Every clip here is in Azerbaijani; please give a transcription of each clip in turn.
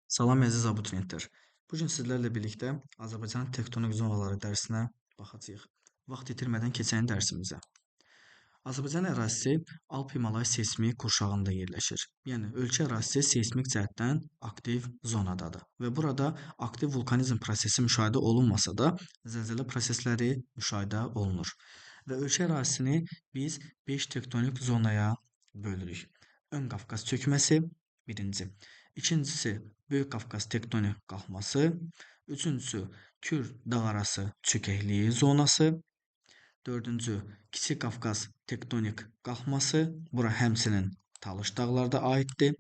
Salam əziz abituriyentlər. Bu gün sizlərlə birlikdə Azərbaycanın tektonik zonaları dərsinə baxacağıq. Vaxt itirmədən keçən dərsimizə. Azərbaycan ərazisi Alp-Himalay seysmik qurşağında yerləşir. Yəni ölkə ərazisi seysmik cəhətdən aktiv zonadadır və burada aktiv vulkanizm prosesi müşahidə olunmasa da zəlzələ prosesləri müşahidə olunur. Və ölkə ərazisini biz 5 tektonik zonaya bölürük. Ön Qafqaz çökməsi birinci. İkincisi Böyük Qafqaz tektonik qalxması. Üçüncüsü Kür dağarası çökəkliyi zonası. Dördüncü Kiçik Qafqaz tektonik qalxması. Bura həmçinin Talış dağları da aiddir.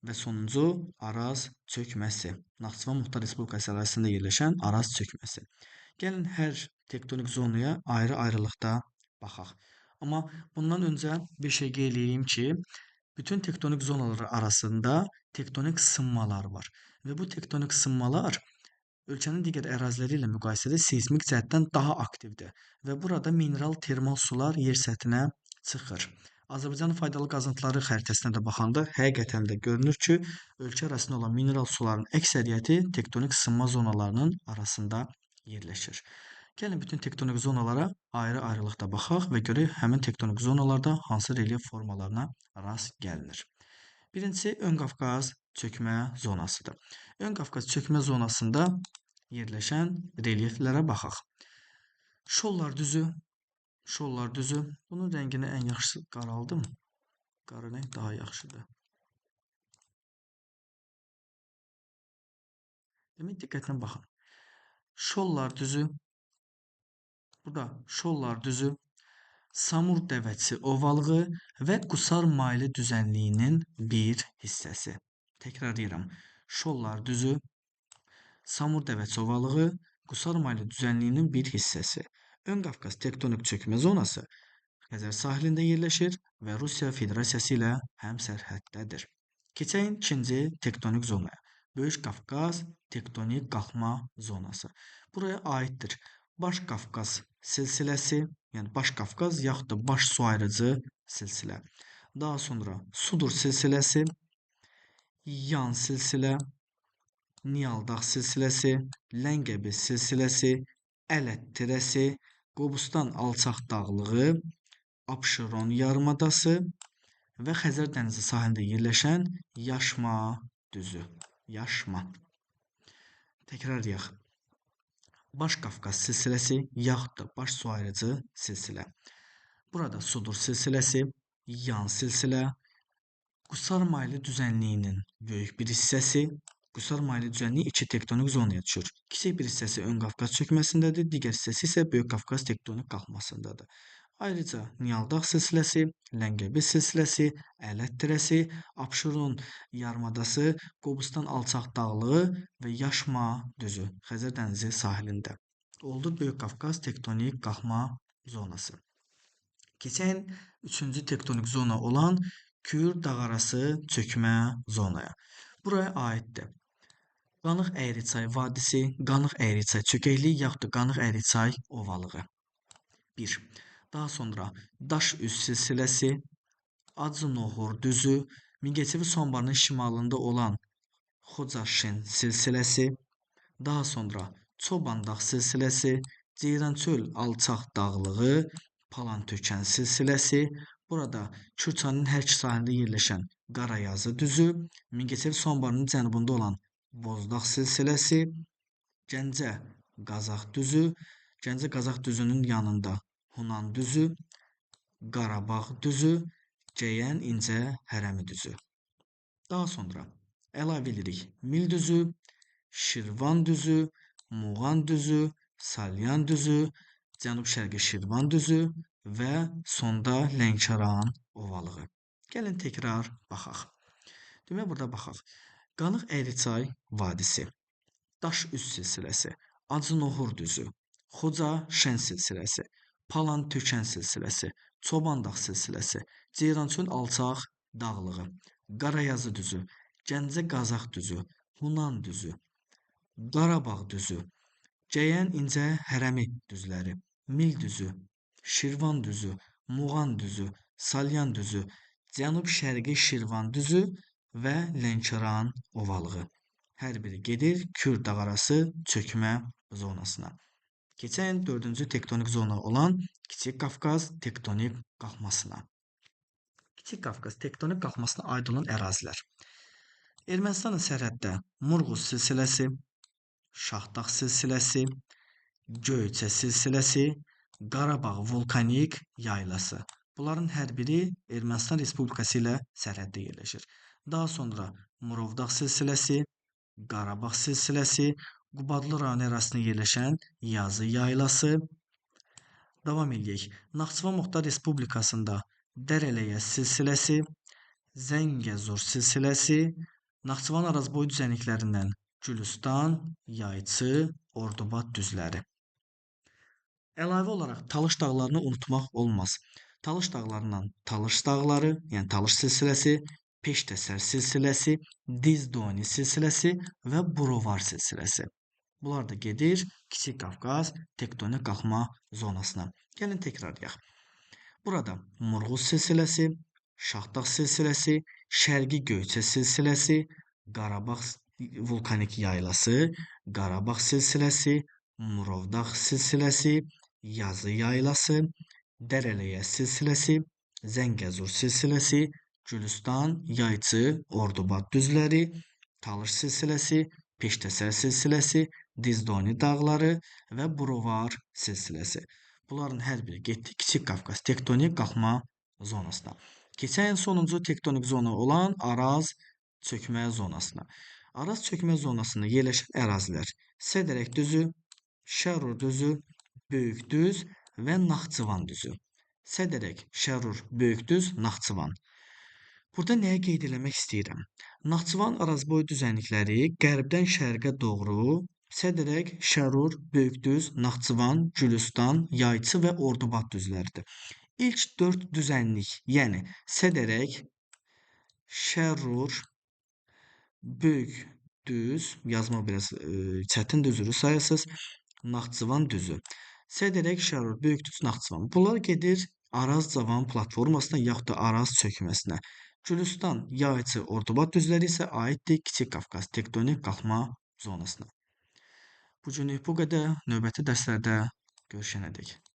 Və sonuncu Araz çökməsi. Naxçıvan Muxtar Respublikası ərazisində yerləşən Araz çökməsi. Gəlin hər tektonik zonaya ayrı-ayrılıqda baxaq. Amma bundan öncə bir şey qeyd edeyim ki, bütün tektonik zonalar arasında tektonik sınmalar var. Və bu tektonik sınmalar ölkənin digər əraziləri ilə müqayisədə seysmik cəhətdən daha aktivdir. Və burada mineral termal sular yer səthinə çıxır. Azərbaycanın faydalı qazıntıları xəritəsinə də baxanda həqiqətən də görünür ki, ölkə ərazisində olan mineral suların əksəriyyəti tektonik sınma zonalarının arasında yerləşir. Gəlin bütün tektonik zonalara ayrı-ayrılıqda baxaq və görək həmin tektonik zonalarda hansı relyef formalarına rast gəlinir. Birincisi Ön Qafqaz çökmə zonasıdır. Ön Qafqaz çökmə zonasında yerləşən relyeflərə baxaq. Şollar düzü. Bunun rəngini ən yaxşısı qaraldım. Qara rəng daha yaxşıdır. Demək, diqqətlə baxın. Şollar düzü. Burada Şollar düzü, Samur dəvəçi ovalığı və Qusar maylı düzənliyinin bir hissəsi. Təkrarlayıram. Şollar düzü, Samur dəvəçi ovalığı, Qusar maylı düzənliyinin bir hissəsi. Ön Qafqaz tektonik çökmə zonası Xəzər sahilində yerləşir və Rusiya Federasiyası ilə həmsərhəddədir. Keçək ikinci tektonik zonaya. Böyük Qafqaz tektonik qalxma zonası. Buraya aiddir Baş Qafqaz silsiləsi, yəni Baş Qafqaz yaxud da baş su ayırıcı silsilə. Daha sonra Sudur silsiləsi, Yan silsilə, Niyaldağ silsiləsi, Ləngəbi silsiləsi, Ələt tirəsi, Qobustan alçaq dağlığı, Abşeron yarımadası və Xəzər dənizi sahilində yerləşən Yaşma düzü. Yaşma. Təkrarlayaq. Baş Qafqaz silsiləsi yaxud da baş su ayırıcı silsilə. Burada Sudur silsiləsi, Yan silsilə, Qusar maylı düzənliyinin böyük bir hissəsi, Qusar maylı düzənliyi iki tektonik zonaya düşür. Kiçik bir hissəsi Ön Qafqaz çökməsindədir, digər hissəsi isə Böyük Qafqaz tektonik qalxmasındadır. Ayrıca Niyaldağ silsiləsi, Ləngəbi silsiləsi, Ələt tirəsi, Abşeron yarımadası, Qobustan alçaq dağlığı və Yaşma düzü Xəzər dənizi sahilində oldu Böyük Qafqaz tektonik qalxma zonası. Keçən üçüncü tektonik zona olan Kür dağarası çökmə zonaya. Buraya aiddir Qanıq Əyriçay vadisi, Qanıq Əyriçay çökəkliyi yaxud da Qanıq Əyriçay ovalığı. 1. Daha sonra Daş üz silsiləsi, Acınoğur düzü, Mingəçevir su anbarının şimalında olan Xocaşin silsiləsi, daha sonra Çobandağ silsiləsi, Ceyrançöl alçaq dağlığı, Palantökən silsiləsi, burada Kürçayının hər iki sahilində yerləşən Qarayazı düzü, Mingəçevir su anbarının cənubunda olan Bozdağ silsiləsi, Gəncə Qazax düzü, Gəncə Qazax düzünün yanında Hunan düzü, Qarabağ düzü, Cəyən İncə Hərəmi düzü. Daha sonra əlavə edirik Mil düzü, Şirvan düzü, Muğan düzü, Salyan düzü, Cənub-Şərqi Şirvan düzü və sonda Lənkəran ovalığı. Gəlin təkrar baxaq. Demək, burada baxaq. Qanıq Əyriçay vadisi, Daş üz silsiləsi, Acınoğur düzü, Xocaşin silsiləsi, Palantökən silsiləsi, Çobandağ silsiləsi, Ceyrançöl alçaq dağlığı, Qarayazı düzü, Gəncə Qazax düzü, Hunan düzü, Qarabağ düzü, Cəyən İncə Hərəmi düzləri, Mil düzü, Şirvan düzü, Muğan düzü, Salyan düzü, Cənub-Şərqi Şirvan düzü və Lənkəran ovalığı. Hər biri gedir Kür dağarası çökmə zonasına. Keçən 4-cü tektonik zona olan Kiçik Qafqaz tektonik qalxmasına. Kiçik Qafqaz tektonik qalxmasına aid olan ərazilər. Ermənistanın sərhəddə Murğuz silsiləsi, Şahdağ silsiləsi, Göyçə silsiləsi, Qarabağ vulkanik yaylası. Bunların hər biri Ermənistan Respublikası ilə sərhəddə yerləşir. Daha sonra Murovdağ silsiləsi, Qarabağ silsiləsi, Qubadlı rayonu ərazisində yerləşən Yazı yaylası. Davam edək. Naxçıvan Muxtar Respublikasında Dərələyəz silsiləsi, Zəngəzur silsiləsi, Naxçıvan arazboyu düzənliklərindən Gülüstan, Yayçı, Ordubad düzləri. Əlavə olaraq Talış dağlarını unutmaq olmaz. Talış dağlarından Talış dağları, yəni Talış silsiləsi, Peştəsər silsiləsi, Dizdoni silsiləsi və Burovar silsiləsi. Bunlar da gedir Kiçik Qafqaz tektonik qalxma zonasına. Gəlin təkrarlayaq. Burada Murğuz silsiləsi, Şahdağ silsiləsi, Şərqi Göyçə silsiləsi, Qarabağ vulkanik yaylası, Qarabağ silsiləsi, Murovdağ silsiləsi, Yazı yaylası, Dərələyəz silsiləsi, Zəngəzur silsiləsi, Gülüstan, Yayçı, Ordubad düzləri, Talış silsiləsi, Peştəsər silsiləsi, Dizdoni dağları və Burovar silsiləsi. Bunların hər biri getdi Kiçik Qafqaz tektonik qalxma zonasına. Keçən sonuncu tektonik zona olan Araz çökmə zonasına. Araz çökmə zonasında yerləşən ərazilər Sədərək düzü, Şərur düzü, Böyükdüz və Naxçıvan düzü. Sədərək, Şərur, Böyükdüz, Naxçıvan. Burada nəyə qeyd eləmək istəyirəm? Naxçıvan arazboyu düzənlikləri qərbdən şərqə doğru Sədərək, Şərur, Böyükdüz, Naxçıvan, Gülüstan, Yayçı və Ordubad düzləridir. İlk 4 düzənlik, yəni Sədərək, Şərur, Böyükdüz, yazmaq biraz çətindir, üzrü sayırsınız. Naxçıvan düzü. Sədərək, Şərur, Böyükdüz, Naxçıvan. Bunlar gedir Araz Cavan platformasına yaxud da Araz çökməsinə. Gülüstan, Yayçı, Ordubad düzləri isə aiddir Kiçik Qafqaz tektonik qalxma zonasına. Bu günlük bu qədər. Növbəti dərslərdə görüşənədək.